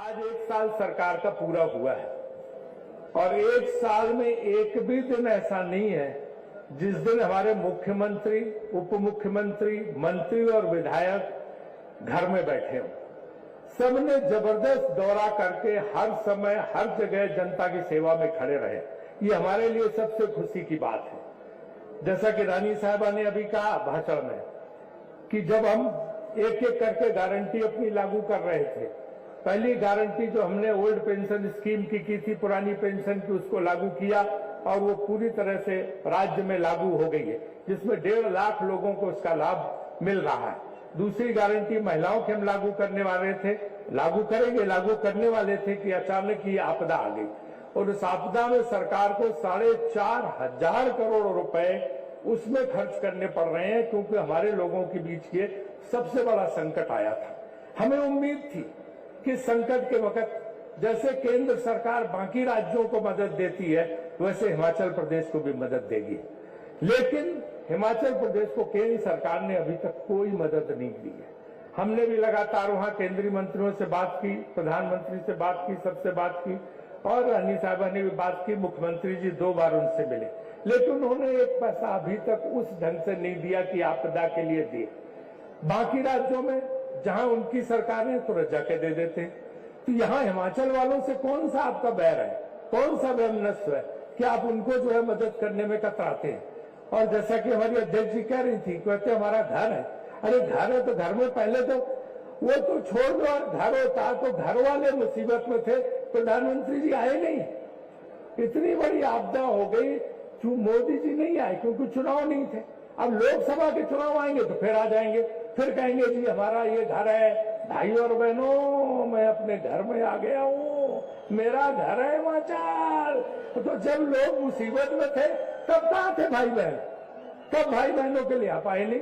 आज 1 साल सरकार का पूरा हुआ है और 1 साल में एक भी दिन ऐसा नहीं है जिस दिन हमारे मुख्यमंत्री, उप मुख्यमंत्री, मंत्री और विधायक घर में बैठे हों। सबने जबरदस्त दौरा करके हर समय हर जगह जनता की सेवा में खड़े रहे। ये हमारे लिए सबसे खुशी की बात है। जैसा कि रानी साहबा ने अभी कहा भाषण में कि जब हम एक एक करके गारंटी अपनी लागू कर रहे थे, पहली गारंटी जो हमने ओल्ड पेंशन स्कीम की थी, पुरानी पेंशन की, उसको लागू किया और वो पूरी तरह से राज्य में लागू हो गई है, जिसमें 1.5 लाख लोगों को उसका लाभ मिल रहा है। दूसरी गारंटी महिलाओं के हम लागू करने वाले थे, लागू करने वाले थे कि अचानक ये आपदा आ गई और उस आपदा में सरकार को 4,500 करोड़ रुपए उसमें खर्च करने पड़ रहे हैं, क्योंकि हमारे लोगों के बीच ये सबसे बड़ा संकट आया था। हमें उम्मीद थी कि संकट के वक्त जैसे केंद्र सरकार बाकी राज्यों को मदद देती है, वैसे हिमाचल प्रदेश को भी मदद देगी। लेकिन हिमाचल प्रदेश को केंद्र सरकार ने अभी तक कोई मदद नहीं दी है। हमने भी लगातार वहां केंद्रीय मंत्रियों से बात की, प्रधानमंत्री से बात की, सबसे बात की और रानी साहबा ने भी बात की। मुख्यमंत्री जी 2 बार उनसे मिले, लेकिन उन्होंने 1 पैसा अभी तक उस ढंग से नहीं दिया कि आपदा के लिए दिए। बाकी राज्यों में जहां उनकी सरकार है तुरंत जाके दे देते। तो यहाँ हिमाचल वालों से कौन सा आपका बैर है, कौन सा वैमनस्य है कि आप उनको जो है मदद करने में कतराते हैं। और जैसा कि हमारी अध्यक्ष जी कह रही थी, कहते हमारा घर है। अरे घर है तो घर में पहले तो वो तो छोड़ दो, और घर होता तो घर वाले मुसीबत में थे, प्रधानमंत्री जी आए नहीं। इतनी बड़ी आपदा हो गई, मोदी जी नहीं आए क्योंकि चुनाव नहीं थे। अब लोकसभा के चुनाव आएंगे तो फिर आ जाएंगे, फिर कहेंगे जी हमारा ये घर है। भाई और बहनों, मैं अपने घर में आ गया हूँ, मेरा घर है हिमाचल। तो जब लोग मुसीबत में थे तब कहाँ थे भाई बहन? तब भाई बहनों के लिए आप आए नहीं।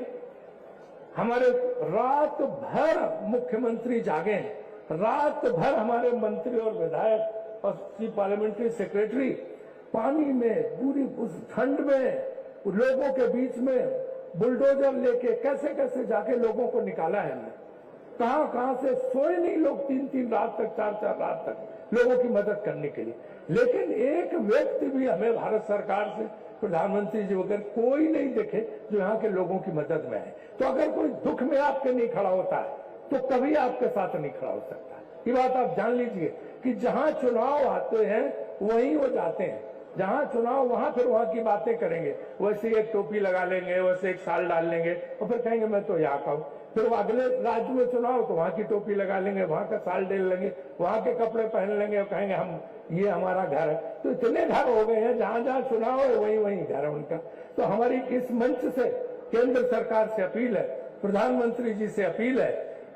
हमारे रात भर मुख्यमंत्री जागे, रात भर हमारे मंत्री और विधायक और पार्लियामेंट्री सेक्रेटरी पानी में, पूरी उस ठंड में, लोगों के बीच में बुलडोजर लेके कैसे कैसे जाके लोगों को निकाला है हमने। कहां कहां से सोए नहीं लोग, 3-3 रात तक, 4-4 रात तक लोगों की मदद करने के लिए। लेकिन एक व्यक्ति भी हमें भारत सरकार से, प्रधानमंत्री जी वगैरह कोई नहीं दिखे जो यहाँ के लोगों की मदद में आए। तो अगर कोई दुख में आपके नहीं खड़ा होता है तो कभी आपके साथ नहीं खड़ा हो सकता। ये बात आप जान लीजिए कि जहां चुनाव आते हैं वहीं वो जाते हैं। जहां चुनाव वहां फिर वहां की बातें करेंगे, वैसे एक टोपी लगा लेंगे, वैसे एक शाल डाल लेंगे और फिर कहेंगे मैं तो यहाँ का हूं। फिर वो अगले राज्य में चुनाव तो वहां की टोपी लगा लेंगे, वहां का शाल डाल लेंगे, वहां के कपड़े पहन लेंगे और कहेंगे हम, ये हमारा घर है। तो इतने घर हो गए हैं, जहां जहां चुनाव है वहीं वहीं घर है उनका। तो हमारी इस मंच से केंद्र सरकार से अपील है, प्रधानमंत्री जी से अपील है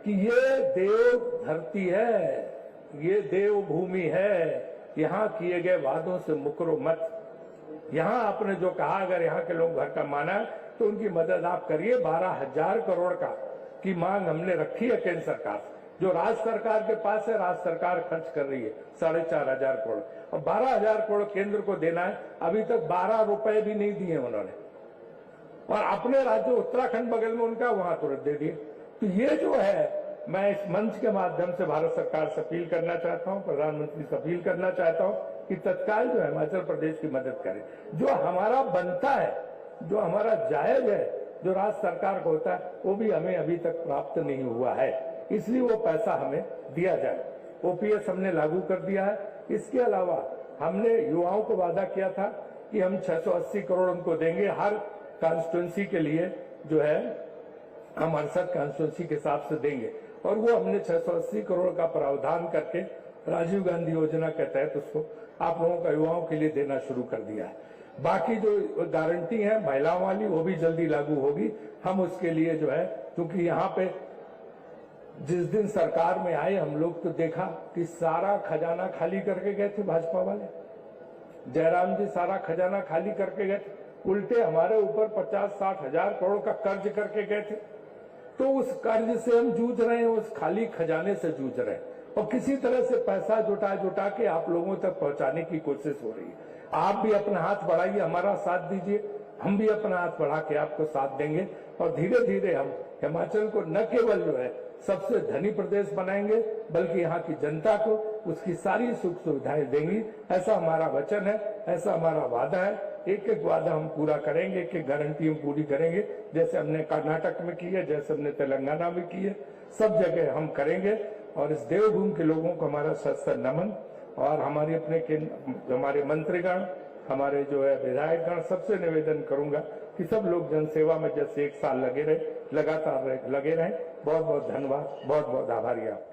कि ये देव धरती है, ये देव भूमि है, यहाँ किए गए वादों से मुकरो मत। यहाँ आपने जो कहा, अगर यहाँ के लोग घर का माना तो उनकी मदद आप करिए। 12,000 करोड़ का की मांग हमने रखी है केंद्र सरकार से, जो राज्य सरकार के पास है। राज्य सरकार खर्च कर रही है 4,500 करोड़ और 12,000 करोड़ केंद्र को देना है। अभी तक 12 रुपए भी नहीं दिए उन्होंने, और अपने राज्य उत्तराखंड बगल में उनका, वहां तुरंत दे दिए। तो ये जो है, मैं इस मंच के माध्यम से भारत सरकार से अपील करना चाहता हूं, प्रधानमंत्री से अपील करना चाहता हूं कि तत्काल जो हिमाचल प्रदेश की मदद करें। जो हमारा बनता है, जो हमारा जायज है, जो राज्य सरकार को होता है, वो भी हमें अभी तक प्राप्त नहीं हुआ है, इसलिए वो पैसा हमें दिया जाए। ओपीएस हमने लागू कर दिया है। इसके अलावा हमने युवाओं को वादा किया था कि हम 680 करोड़ उनको देंगे हर कॉन्स्टिट्यूंसी के लिए, जो है हम 68 कॉन्स्टिट्यूंसी के हिसाब से देंगे, और वो हमने 680 करोड़ का प्रावधान करके राजीव गांधी योजना के तहत उसको आप लोगों का, युवाओं के लिए देना शुरू कर दिया है। बाकी जो गारंटी है महिलाओं वाली, वो भी जल्दी लागू होगी। हम उसके लिए जो है, क्योंकि यहाँ पे जिस दिन सरकार में आए हम लोग तो देखा कि सारा खजाना खाली करके गए थे भाजपा वाले। जयराम जी सारा खजाना खाली करके गए थे, उल्टे हमारे ऊपर 50-60 हजार करोड़ का कर्ज करके गए थे। तो उस कर्ज से हम जूझ रहे हैं, उस खाली खजाने से जूझ रहे हैं, और किसी तरह से पैसा जुटा के आप लोगों तक पहुंचाने की कोशिश हो रही है। आप भी अपना हाथ बढ़ाइए, हमारा साथ दीजिए, हम भी अपना हाथ बढ़ा के आपको साथ देंगे, और धीरे धीरे हम हिमाचल को न केवल जो है सबसे धनी प्रदेश बनाएंगे, बल्कि यहाँ की जनता को उसकी सारी सुख सुविधाएं देंगी। ऐसा हमारा वचन है, ऐसा हमारा वादा है। एक एक वादा हम पूरा करेंगे, एक एक गारंटी हम पूरी करेंगे, जैसे हमने कर्नाटक में की है, जैसे हमने तेलंगाना में की है, सब जगह हम करेंगे। और इस देवभूमि के लोगों को हमारा सस्ता नमन, और हमारे हमारे मंत्रीगण, हमारे जो है विधायकगण, सबसे निवेदन करूंगा कि सब लोग जनसेवा में जैसे 1 साल लगातार लगे रहें। बहुत बहुत धन्यवाद, बहुत बहुत आभारी आप।